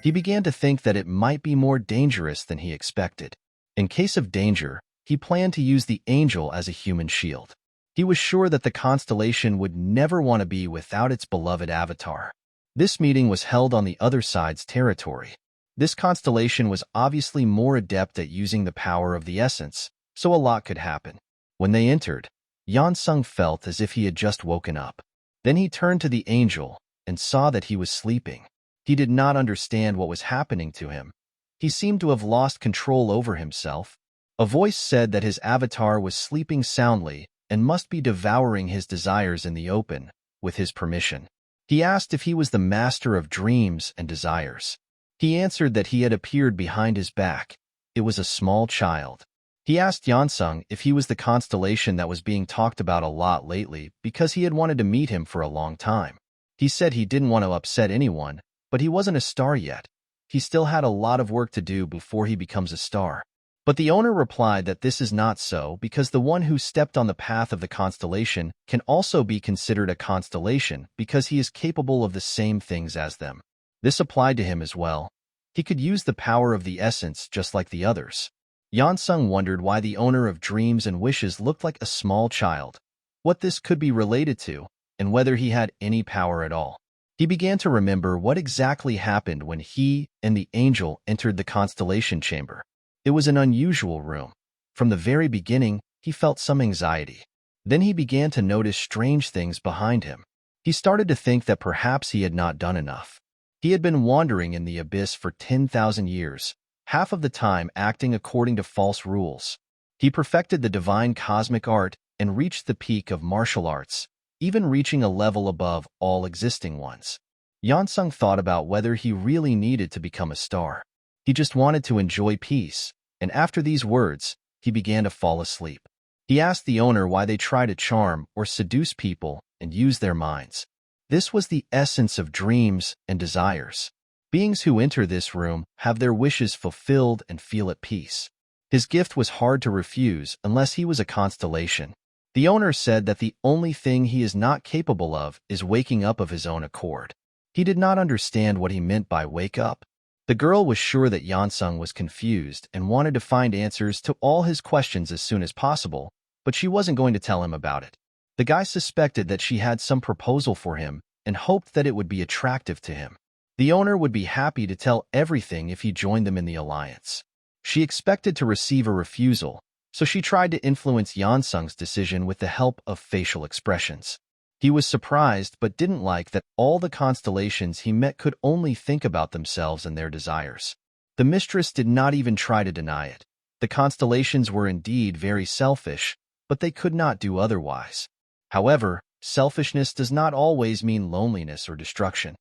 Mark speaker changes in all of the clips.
Speaker 1: He began to think that it might be more dangerous than he expected. In case of danger, he planned to use the angel as a human shield. He was sure that the constellation would never want to be without its beloved avatar. This meeting was held on the other side's territory. This constellation was obviously more adept at using the power of the essence, so a lot could happen. When they entered, Yansung felt as if he had just woken up. Then he turned to the angel and saw that he was sleeping. He did not understand what was happening to him. He seemed to have lost control over himself. A voice said that his avatar was sleeping soundly and must be devouring his desires in the open, with his permission. He asked if he was the master of dreams and desires. He answered that he had appeared behind his back. It was a small child. He asked Yansung if he was the constellation that was being talked about a lot lately because he had wanted to meet him for a long time. He said he didn't want to upset anyone, but he wasn't a star yet. He still had a lot of work to do before he becomes a star. But the owner replied that this is not so because the one who stepped on the path of the constellation can also be considered a constellation because he is capable of the same things as them. This applied to him as well. He could use the power of the essence just like the others. Yansung wondered why the owner of dreams and wishes looked like a small child, what this could be related to, and whether he had any power at all. He began to remember what exactly happened when he and the angel entered the constellation chamber. It was an unusual room. From the very beginning, he felt some anxiety. Then he began to notice strange things behind him. He started to think that perhaps he had not done enough. He had been wandering in the abyss for 10,000 years, half of the time acting according to false rules. He perfected the divine cosmic art and reached the peak of martial arts, even reaching a level above all existing ones. Yansung thought about whether he really needed to become a star. He just wanted to enjoy peace, and after these words, he began to fall asleep. He asked the owner why they try to charm or seduce people and use their minds. This was the essence of dreams and desires. Beings who enter this room have their wishes fulfilled and feel at peace. His gift was hard to refuse unless he was a constellation. The owner said that the only thing he is not capable of is waking up of his own accord. He did not understand what he meant by wake up. The girl was sure that Yansung was confused and wanted to find answers to all his questions as soon as possible, but she wasn't going to tell him about it. The guy suspected that she had some proposal for him and hoped that it would be attractive to him. The owner would be happy to tell everything if he joined them in the alliance. She expected to receive a refusal, so she tried to influence Yansung's decision with the help of facial expressions. He was surprised but didn't like that all the constellations he met could only think about themselves and their desires. The mistress did not even try to deny it. The constellations were indeed very selfish, but they could not do otherwise. However, selfishness does not always mean loneliness or destruction.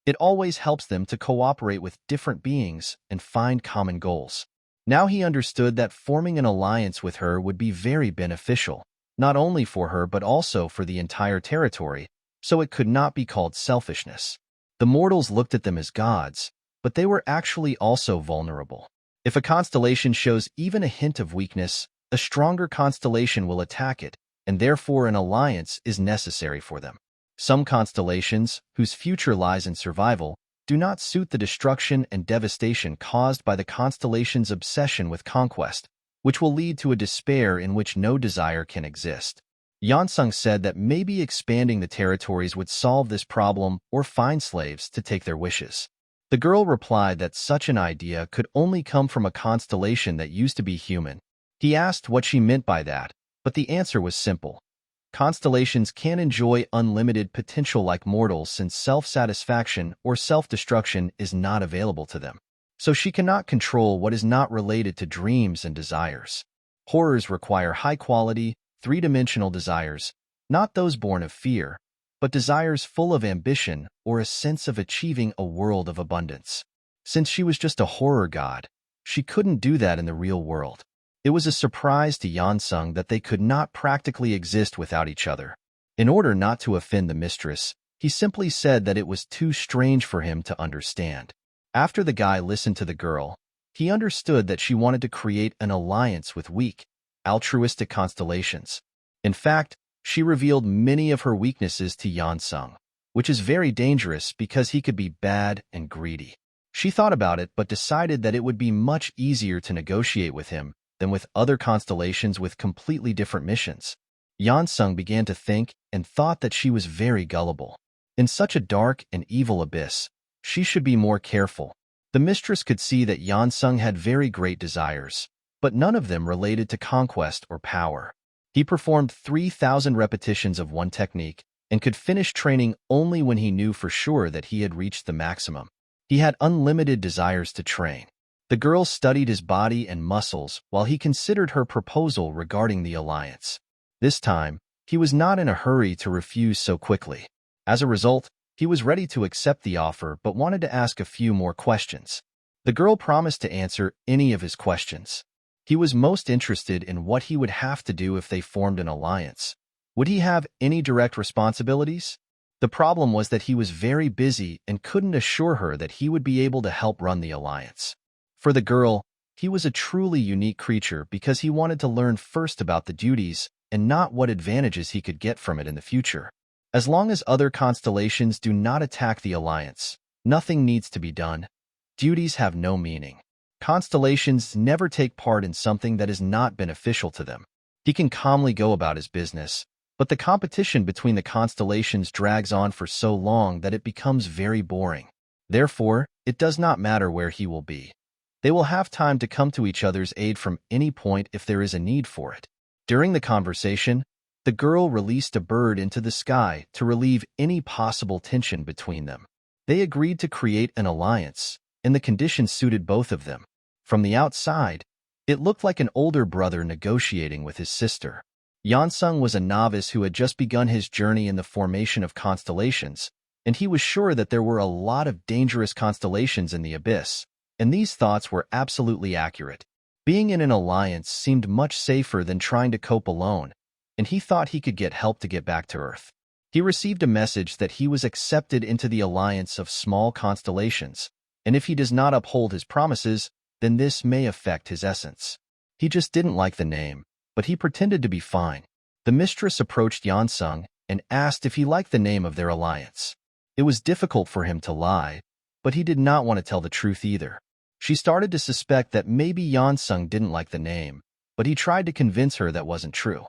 Speaker 1: It always helps them to cooperate with different beings and find common goals. Now he understood that forming an alliance with her would be very beneficial, not only for her but also for the entire territory, so it could not be called selfishness. The mortals looked at them as gods, but they were actually also vulnerable. If a constellation shows even a hint of weakness, a stronger constellation will attack it, and therefore an alliance is necessary for them. Some constellations, whose future lies in survival, do not suit the destruction and devastation caused by the constellation's obsession with conquest, which will lead to a despair in which no desire can exist. Yansung said that maybe expanding the territories would solve this problem or find slaves to take their wishes. The girl replied that such an idea could only come from a constellation that used to be human. He asked what she meant by that, but the answer was simple. Constellations can enjoy unlimited potential like mortals since self-satisfaction or self-destruction is not available to them. So she cannot control what is not related to dreams and desires. Horrors require high-quality, three-dimensional desires, not those born of fear, but desires full of ambition or a sense of achieving a world of abundance. Since she was just a horror god, she couldn't do that in the real world. It was a surprise to Yansung that they could not practically exist without each other. In order not to offend the mistress, he simply said that it was too strange for him to understand. After the guy listened to the girl, he understood that she wanted to create an alliance with weak, altruistic constellations. In fact, she revealed many of her weaknesses to Yansung. which is very dangerous because he could be bad and greedy. She thought about it but decided that it would be much easier to negotiate with him than with other constellations with completely different missions. Yansung began to think and thought that she was very gullible. In such a dark and evil abyss, she should be more careful. The mistress could see that Yansung had very great desires, but none of them related to conquest or power. He performed 3,000 repetitions of one technique and could finish training only when he knew for sure that he had reached the maximum. He had unlimited desires to train. The girl studied his body and muscles while he considered her proposal regarding the alliance. This time, he was not in a hurry to refuse so quickly. As a result, he was ready to accept the offer but wanted to ask a few more questions. The girl promised to answer any of his questions. He was most interested in what he would have to do if they formed an alliance. Would he have any direct responsibilities? The problem was that he was very busy and couldn't assure her that he would be able to help run the alliance. For the girl, he was a truly unique creature because he wanted to learn first about the duties and not what advantages he could get from it in the future. As long as other constellations do not attack the alliance, nothing needs to be done. Duties have no meaning. Constellations never take part in something that is not beneficial to them. He can calmly go about his business, but the competition between the constellations drags on for so long that it becomes very boring. Therefore, it does not matter where he will be. They will have time to come to each other's aid from any point if there is a need for it. During the conversation, the girl released a bird into the sky to relieve any possible tension between them. They agreed to create an alliance, and the conditions suited both of them. From the outside, it looked like an older brother negotiating with his sister. Yansung was a novice who had just begun his journey in the formation of constellations, and he was sure that there were a lot of dangerous constellations in the abyss, and these thoughts were absolutely accurate. Being in an alliance seemed much safer than trying to cope alone, and he thought he could get help to get back to Earth. He received a message that he was accepted into the alliance of small constellations, and if he does not uphold his promises, then this may affect his essence. He just didn't like the name, but he pretended to be fine. The mistress approached Yansung and asked if he liked the name of their alliance. It was difficult for him to lie, but he did not want to tell the truth either. She started to suspect that maybe Yansung didn't like the name, but he tried to convince her that wasn't true.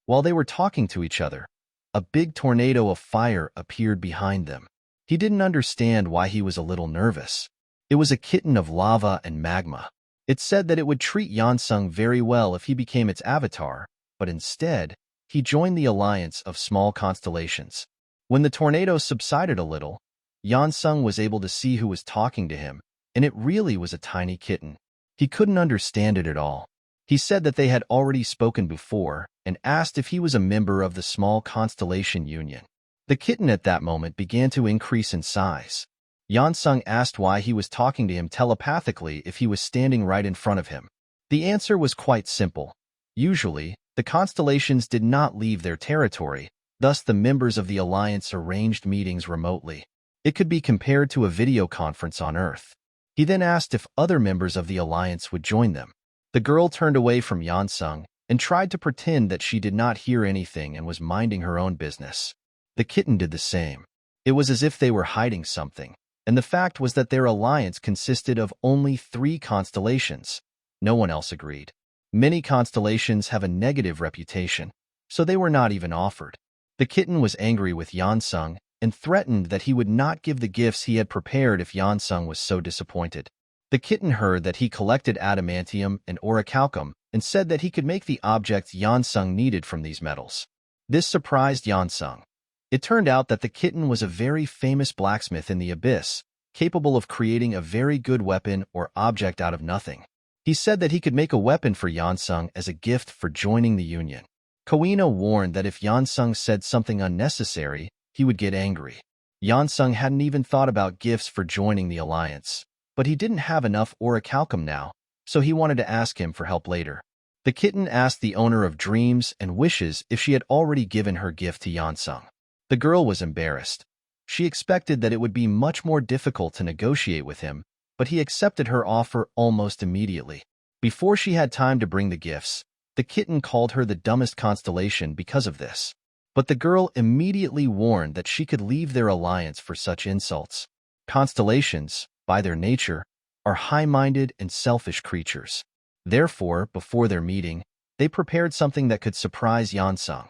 Speaker 1: While they were talking to each other, a big tornado of fire appeared behind them. He didn't understand why he was a little nervous. It was a kitten of lava and magma. It said that it would treat Yansung very well if he became its avatar, but instead, he joined the alliance of small constellations. When the tornado subsided a little, Yansung was able to see who was talking to him, and it really was a tiny kitten. He couldn't understand it at all. He said that they had already spoken before and asked if he was a member of the small constellation union. The kitten at that moment began to increase in size. Yansung asked why he was talking to him telepathically if he was standing right in front of him. The answer was quite simple. Usually, the constellations did not leave their territory, thus the members of the alliance arranged meetings remotely. It could be compared to a video conference on Earth. He then asked if other members of the alliance would join them. The girl turned away from Yansung and tried to pretend that she did not hear anything and was minding her own business. The kitten did the same. It was as if they were hiding something, and the fact was that their alliance consisted of only 3 constellations. No one else agreed. Many constellations have a negative reputation, so they were not even offered. The kitten was angry with Yansung and threatened that he would not give the gifts he had prepared if Yansung was so disappointed. The kitten heard that he collected adamantium and orichalcum and said that he could make the objects Yansung needed from these metals. This surprised Yansung. It turned out that the kitten was a very famous blacksmith in the abyss, capable of creating a very good weapon or object out of nothing. He said that he could make a weapon for Yansung as a gift for joining the union. Koina warned that if Yansung said something unnecessary, he would get angry. Yansung hadn't even thought about gifts for joining the alliance, but he didn't have enough orichalcum now, so he wanted to ask him for help later. The kitten asked the owner of dreams and wishes if she had already given her gift to Yansung. The girl was embarrassed. She expected that it would be much more difficult to negotiate with him, but he accepted her offer almost immediately. Before she had time to bring the gifts, the kitten called her the dumbest constellation because of this. But the girl immediately warned that she could leave their alliance for such insults. Constellations, by their nature, are high-minded and selfish creatures. Therefore, before their meeting, they prepared something that could surprise Yansung,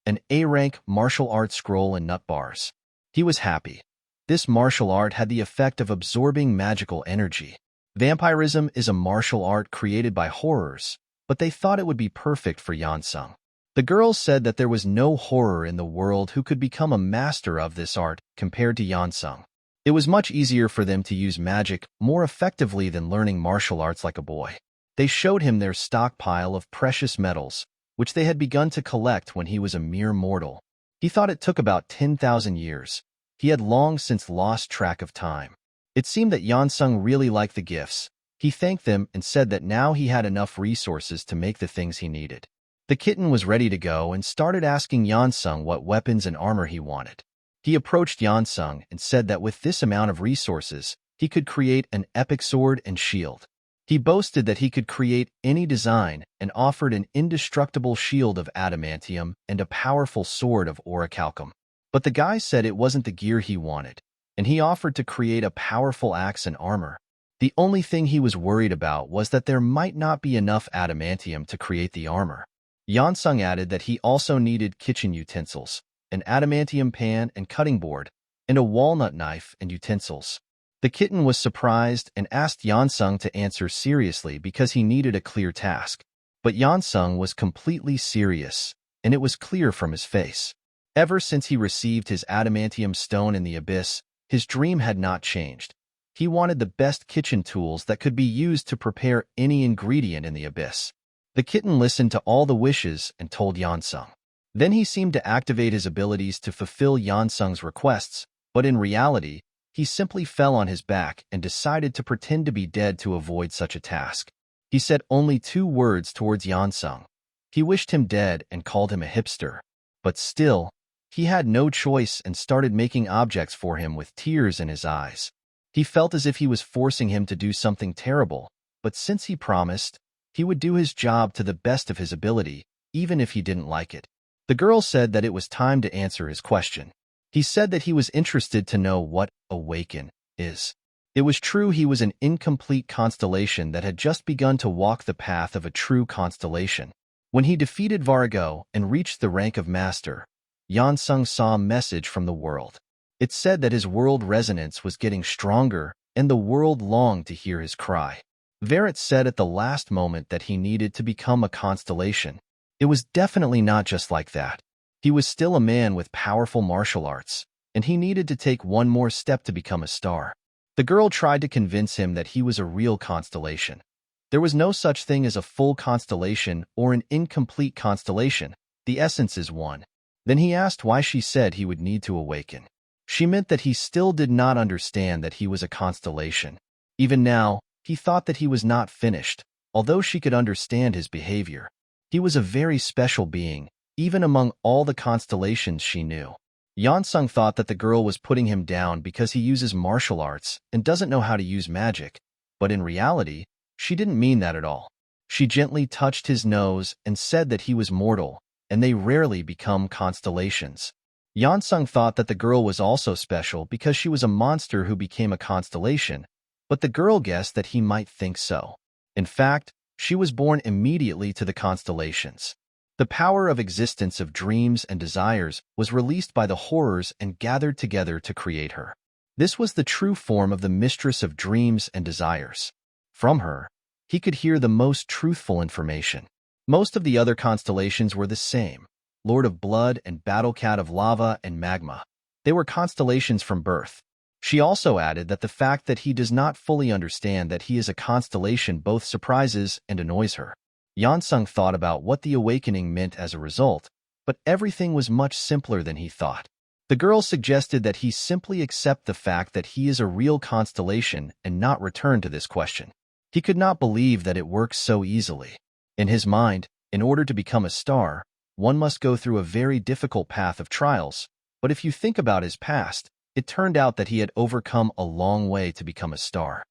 Speaker 1: an A-rank martial arts scroll and nut bars. He was happy. This martial art had the effect of absorbing magical energy. Vampirism is a martial art created by horrors, but they thought it would be perfect for Yansung. The girls said that there was no horror in the world who could become a master of this art compared to Yansung. It was much easier for them to use magic more effectively than learning martial arts like a boy. They showed him their stockpile of precious metals, which they had begun to collect when he was a mere mortal. He thought it took about 10,000 years. He had long since lost track of time. It seemed that Yansung really liked the gifts. He thanked them and said that now he had enough resources to make the things he needed. The kitten was ready to go and started asking Yansung what weapons and armor he wanted. He approached Yansung and said that with this amount of resources, he could create an epic sword and shield. He boasted that he could create any design and offered an indestructible shield of adamantium and a powerful sword of orichalcum. But the guy said it wasn't the gear he wanted, and he offered to create a powerful axe and armor. The only thing he was worried about was that there might not be enough adamantium to create the armor. Yansung added that he also needed kitchen utensils, an adamantium pan and cutting board, and a walnut knife and utensils. The kitten was surprised and asked Yansung to answer seriously because he needed a clear task. But Yansung was completely serious, and it was clear from his face. Ever since he received his adamantium stone in the abyss, his dream had not changed. He wanted the best kitchen tools that could be used to prepare any ingredient in the abyss. The kitten listened to all the wishes and told Yansung. Then he seemed to activate his abilities to fulfill Yansung's requests, but in reality, he simply fell on his back and decided to pretend to be dead to avoid such a task. He said only 2 words towards Yansung. He wished him dead and called him a hipster. But still, he had no choice and started making objects for him with tears in his eyes. He felt as if he was forcing him to do something terrible, but since he promised, he would do his job to the best of his ability, even if he didn't like it. The girl said that it was time to answer his question. He said that he was interested to know what awaken is. It was true he was an incomplete constellation that had just begun to walk the path of a true constellation. When he defeated Varago and reached the rank of master, Yansung saw a message from the world. It said that his world resonance was getting stronger and the world longed to hear his cry. Verret said at the last moment that he needed to become a constellation. It was definitely not just like that. He was still a man with powerful martial arts, and he needed to take one more step to become a star. The girl tried to convince him that he was a real constellation. There was no such thing as a full constellation or an incomplete constellation. The essence is one. Then he asked why she said he would need to awaken. She meant that he still did not understand that he was a constellation. Even now, he thought that he was not finished, although she could understand his behavior. He was a very special being, even among all the constellations she knew. Yansung thought that the girl was putting him down because he uses martial arts and doesn't know how to use magic, but in reality, she didn't mean that at all. She gently touched his nose and said that he was mortal, and they rarely become constellations. Yansung thought that the girl was also special because she was a monster who became a constellation, but the girl guessed that he might think so. In fact, she was born immediately to the constellations. The power of existence of dreams and desires was released by the horrors and gathered together to create her. This was the true form of the mistress of dreams and desires. From her, he could hear the most truthful information. Most of the other constellations were the same: Lord of Blood and Battle Cat of Lava and Magma. They were constellations from birth. She also added that the fact that he does not fully understand that he is a constellation both surprises and annoys her. Yansung thought about what the awakening meant as a result, but everything was much simpler than he thought. The girl suggested that he simply accept the fact that he is a real constellation and not return to this question. He could not believe that it works so easily. In his mind, in order to become a star, one must go through a very difficult path of trials, but if you think about his past, it turned out that he had overcome a long way to become a star.